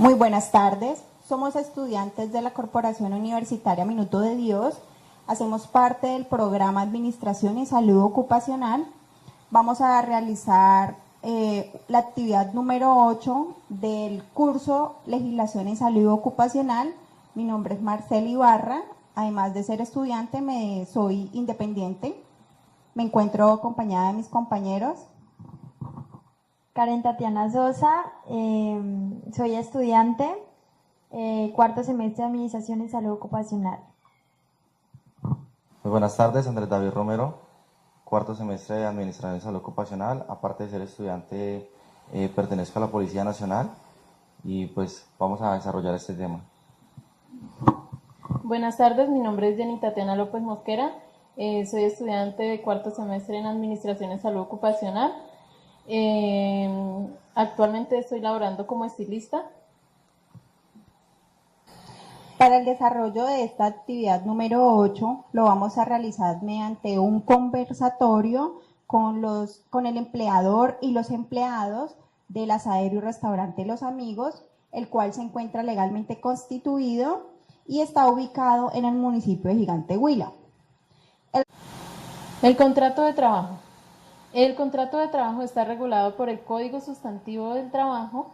Muy buenas tardes, somos estudiantes de la Corporación Universitaria Minuto de Dios, hacemos parte del programa Administración y Salud Ocupacional. Vamos a realizar la actividad número 8 del curso Legislación en Salud Ocupacional. Mi nombre es Marcela Ibarra, además de ser estudiante, soy independiente. Me encuentro acompañada de mis compañeros. Karen Tatiana Sosa, soy estudiante, cuarto semestre de Administración en Salud Ocupacional. Muy buenas tardes, Andrés David Romero, cuarto semestre de Administración en Salud Ocupacional. Aparte de ser estudiante, pertenezco a la Policía Nacional y pues vamos a desarrollar este tema. Buenas tardes, mi nombre es Jenny Tatiana López Mosquera, soy estudiante de cuarto semestre en Administración en Salud Ocupacional. Actualmente estoy laborando como estilista. Para el desarrollo de esta actividad número 8 lo vamos a realizar mediante un conversatorio con el empleador y los empleados del asadero y restaurante Los Amigos, el cual se encuentra legalmente constituido y está ubicado en el municipio de Gigante Huila. El contrato de trabajo. El contrato de trabajo está regulado por el Código Sustantivo del Trabajo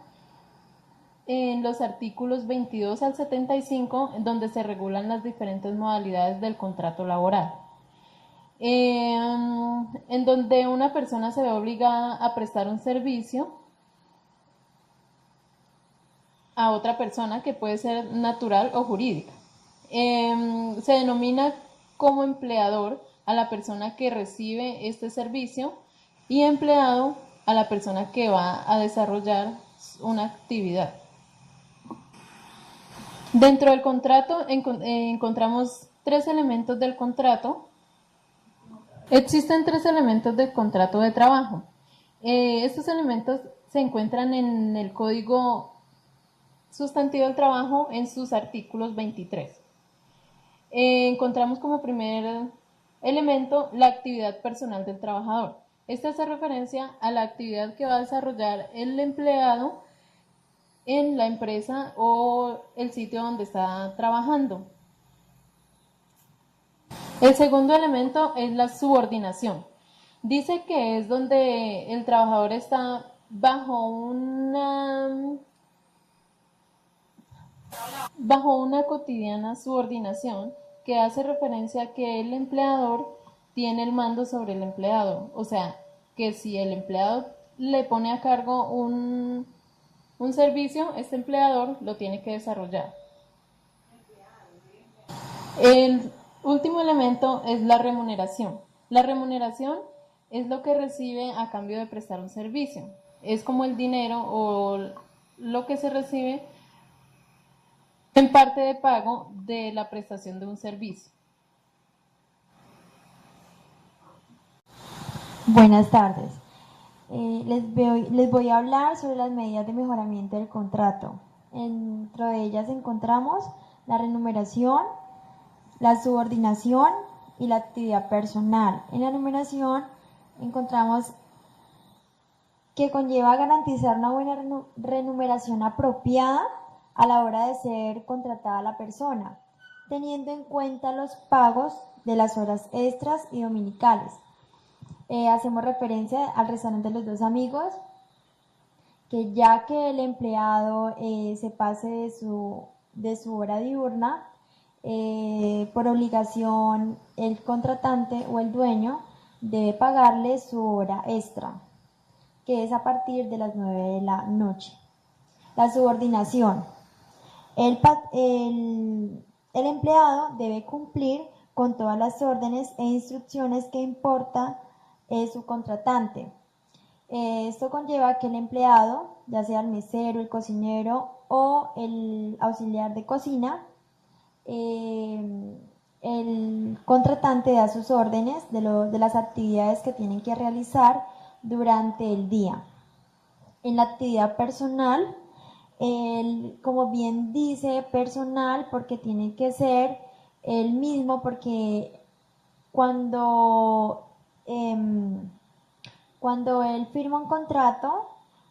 en los artículos 22 al 75, donde se regulan las diferentes modalidades del contrato laboral. En donde una persona se ve obligada a prestar un servicio a otra persona, que puede ser natural o jurídica. Se denomina como empleador a la persona que recibe este servicio y empleado a la persona que va a desarrollar una actividad. Dentro del contrato encontramos tres elementos del contrato. Existen tres elementos del contrato de trabajo. Estos elementos se encuentran en el Código Sustantivo del Trabajo en sus artículos 23. Encontramos como primer elemento la actividad personal del trabajador. Esta hace referencia a la actividad que va a desarrollar el empleado en la empresa o el sitio donde está trabajando. El segundo elemento es la subordinación. Dice que es donde el trabajador está bajo una cotidiana subordinación, que hace referencia a que el empleador tiene el mando sobre el empleado. O sea, que si el empleado le pone a cargo un servicio, este empleador lo tiene que desarrollar. El último elemento es la remuneración. La remuneración es lo que recibe a cambio de prestar un servicio. Es como el dinero o lo que se recibe en parte de pago de la prestación de un servicio. Buenas tardes. Les voy a hablar sobre las medidas de mejoramiento del contrato. Dentro de ellas encontramos la remuneración, la subordinación y la actividad personal. En la remuneración encontramos que conlleva garantizar una buena remuneración apropiada a la hora de ser contratada la persona, teniendo en cuenta los pagos de las horas extras y dominicales. Hacemos referencia al restaurante Los Dos Amigos, que ya que el empleado se pase de su hora diurna, por obligación el contratante o el dueño debe pagarle su hora extra, que es a partir de las 9 de la noche. La subordinación. El empleado debe cumplir con todas las órdenes e instrucciones que importa su contratante. Esto conlleva que el empleado, ya sea el mesero, el cocinero o el auxiliar de cocina, el contratante da sus órdenes de las actividades que tienen que realizar durante el día. En la actividad personal, como bien dice personal, porque tiene que ser el mismo, porque cuando él firma un contrato,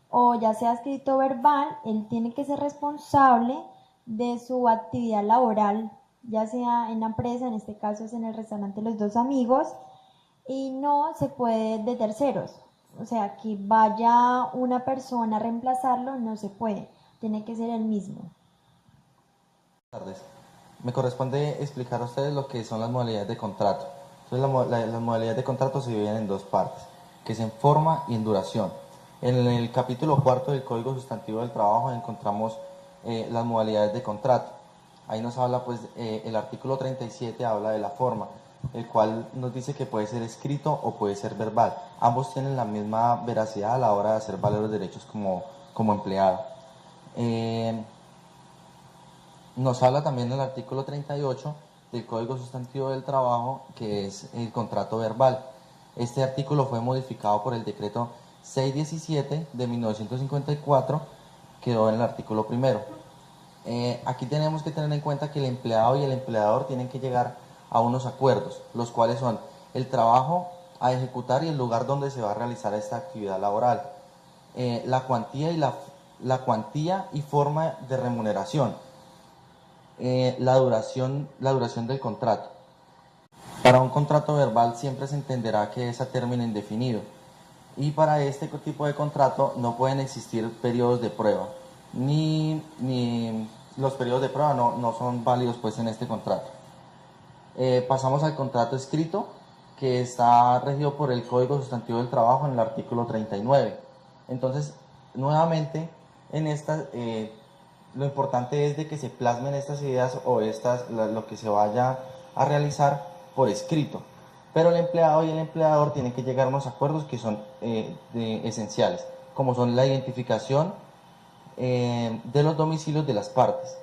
o ya sea escrito o verbal, él tiene que ser responsable de su actividad laboral, ya sea en la empresa, en este caso es en el restaurante Los Dos Amigos, y no se puede de terceros. O sea, que vaya una persona a reemplazarlo, no se puede, tiene que ser el mismo. Buenas tardes. Me corresponde explicar a ustedes lo que son las modalidades de contrato. Entonces, las modalidades de contrato se dividen en dos partes, que es en forma y en duración. En el capítulo cuarto del Código Sustantivo del Trabajo encontramos las modalidades de contrato. Ahí nos habla, pues, el artículo 37 habla de la forma, el cual nos dice que puede ser escrito o puede ser verbal. Ambos tienen la misma veracidad a la hora de hacer valer los derechos como empleado. Nos habla también el artículo 38 del Código Sustantivo del Trabajo, que es el contrato verbal. Este artículo fue modificado por el decreto 617 de 1954, quedó en el artículo primero. Aquí tenemos que tener en cuenta que el empleado y el empleador tienen que llegar a unos acuerdos, los cuales son el trabajo a ejecutar y el lugar donde se va a realizar esta actividad laboral, la cuantía y forma de remuneración, la duración del contrato. Para un contrato verbal siempre se entenderá que es a término indefinido, y para este tipo de contrato no pueden existir periodos de prueba, ni los periodos de prueba no son válidos, pues, en este contrato. Pasamos al contrato escrito, que está regido por el Código Sustantivo del Trabajo en el artículo 39. Entonces, nuevamente, en esta, lo importante es de que se plasmen estas ideas o lo que se vaya a realizar por escrito. Pero el empleado y el empleador tienen que llegar a unos acuerdos que son esenciales, como son la identificación de los domicilios de las partes,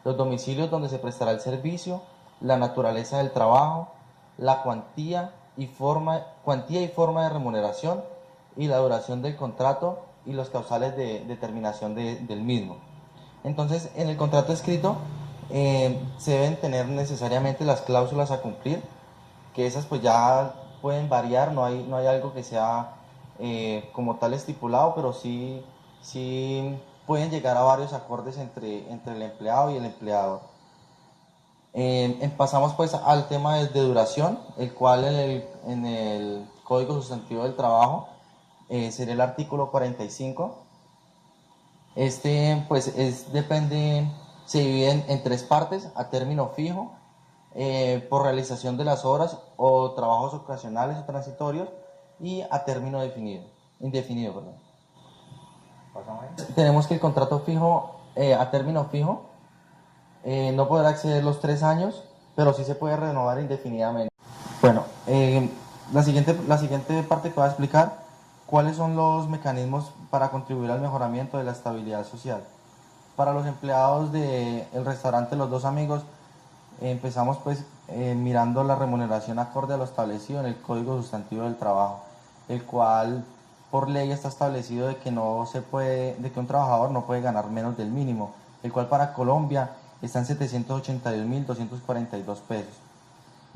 los domicilios donde se prestará el servicio, la naturaleza del trabajo, la cuantía y forma de remuneración, y la duración del contrato y los causales de determinación del mismo. Entonces, en el contrato escrito se deben tener necesariamente las cláusulas a cumplir, que esas pues ya pueden variar, no hay algo que sea como tal estipulado, pero sí pueden llegar a varios acordes entre el empleado y el empleador. Pasamos pues al tema de duración, el cual en el Código Sustantivo del Trabajo sería el artículo 45. Pues se divide en tres partes: a término fijo, por realización de las horas o trabajos ocasionales o transitorios, y a término indefinido. Perdón. Tenemos que el contrato fijo, a término fijo, no podrá exceder los 3 años, pero sí se puede renovar indefinidamente. Bueno, la siguiente parte que voy a explicar, cuáles son los mecanismos para contribuir al mejoramiento de la estabilidad social. Para los empleados del restaurante Los Dos Amigos, empezamos pues mirando la remuneración acorde a lo establecido en el Código Sustantivo del Trabajo, el cual por ley está establecido de que un trabajador no puede ganar menos del mínimo, el cual para Colombia está en 782.242 pesos.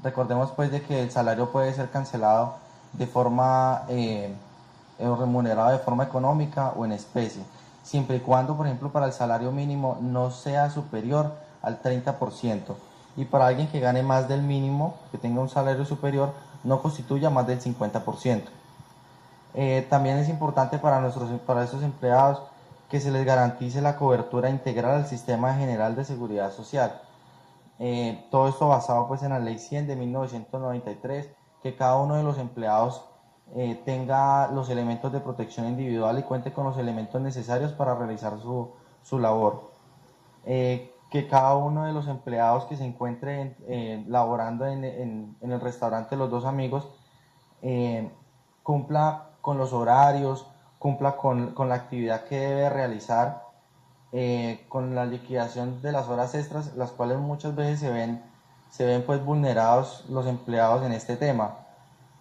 Recordemos pues de que el salario puede ser cancelado de forma o remunerado de forma económica o en especie, siempre y cuando, por ejemplo, para el salario mínimo no sea superior al 30%, y para alguien que gane más del mínimo, que tenga un salario superior, no constituya más del 50%. También es importante para estos empleados que se les garantice la cobertura integral al Sistema General de Seguridad Social. Todo esto basado pues en la Ley 100 de 1993, que cada uno de los empleados tenga los elementos de protección individual y cuente con los elementos necesarios para realizar su labor. Que cada uno de los empleados que se encuentre laborando en el restaurante Los Dos Amigos cumpla con los horarios, cumpla con la actividad que debe realizar, con la liquidación de las horas extras, las cuales muchas veces se ven pues vulnerados los empleados en este tema,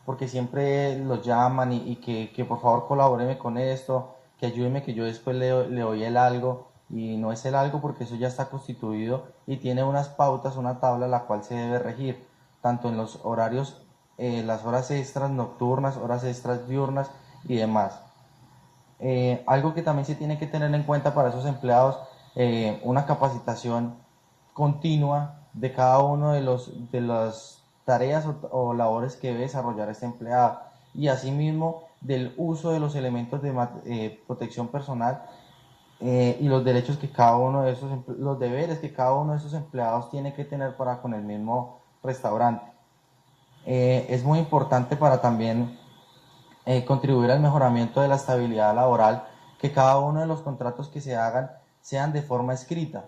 porque siempre los llaman y que por favor colabóreme con esto, que ayúdeme, que yo después le doy el algo, y no es el algo porque eso ya está constituido y tiene unas pautas, una tabla la cual se debe regir, tanto en los horarios, las horas extras nocturnas, horas extras diurnas y demás. Algo que también se tiene que tener en cuenta para esos empleados, una capacitación continua de cada uno de las tareas o labores que debe desarrollar este empleado, y asimismo del uso de los elementos de protección personal, y los derechos que cada uno de esos, los deberes que cada uno de esos empleados tiene que tener para con el mismo restaurante. Es muy importante para también contribuir al mejoramiento de la estabilidad laboral, que cada uno de los contratos que se hagan sean de forma escrita,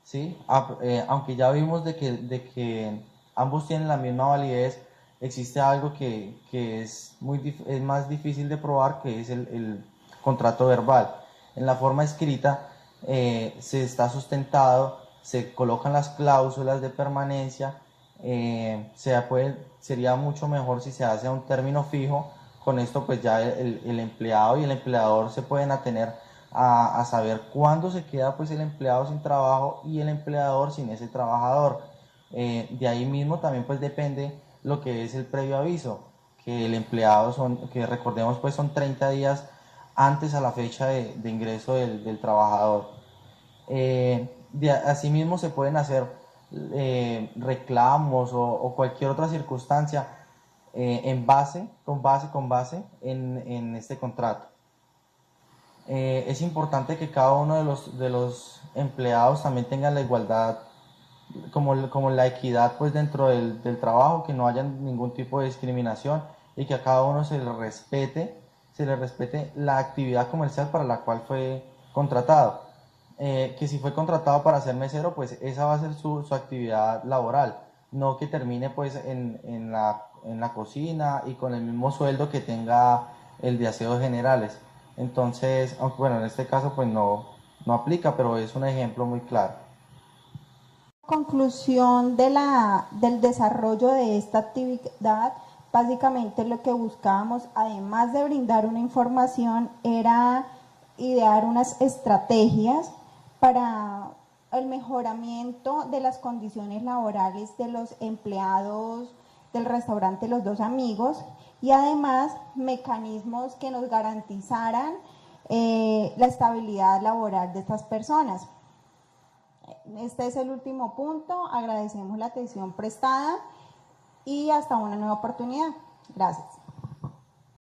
¿sí? Aunque ya vimos de que ambos tienen la misma validez, existe algo que es más difícil de probar, que es el contrato verbal. En la forma escrita se está sustentado, se colocan las cláusulas de permanencia, sería mucho mejor si se hace a un término fijo. Con esto pues ya el empleado y el empleador se pueden atener a saber cuándo se queda pues el empleado sin trabajo y el empleador sin ese trabajador. De ahí mismo también pues depende lo que es el previo aviso, que el empleado que recordemos pues son 30 días antes a la fecha de ingreso del trabajador. Asimismo se pueden hacer reclamos o cualquier otra circunstancia con base en este contrato. Es importante que cada uno de los empleados también tengan la igualdad, como la equidad pues dentro del trabajo, que no haya ningún tipo de discriminación y que a cada uno se le respete la actividad comercial para la cual fue contratado. Que si fue contratado para ser mesero, pues esa va a ser su actividad laboral, no que termine pues en la cocina y con el mismo sueldo que tenga el de aseos generales. Entonces, aunque bueno, en este caso pues no aplica, pero es un ejemplo muy claro. Conclusión del desarrollo de esta actividad, básicamente lo que buscábamos, además de brindar una información, era idear unas estrategias para el mejoramiento de las condiciones laborales de los empleados del restaurante Los Dos Amigos, y además mecanismos que nos garantizaran la estabilidad laboral de estas personas. Este es el último punto. Agradecemos la atención prestada y hasta una nueva oportunidad. Gracias.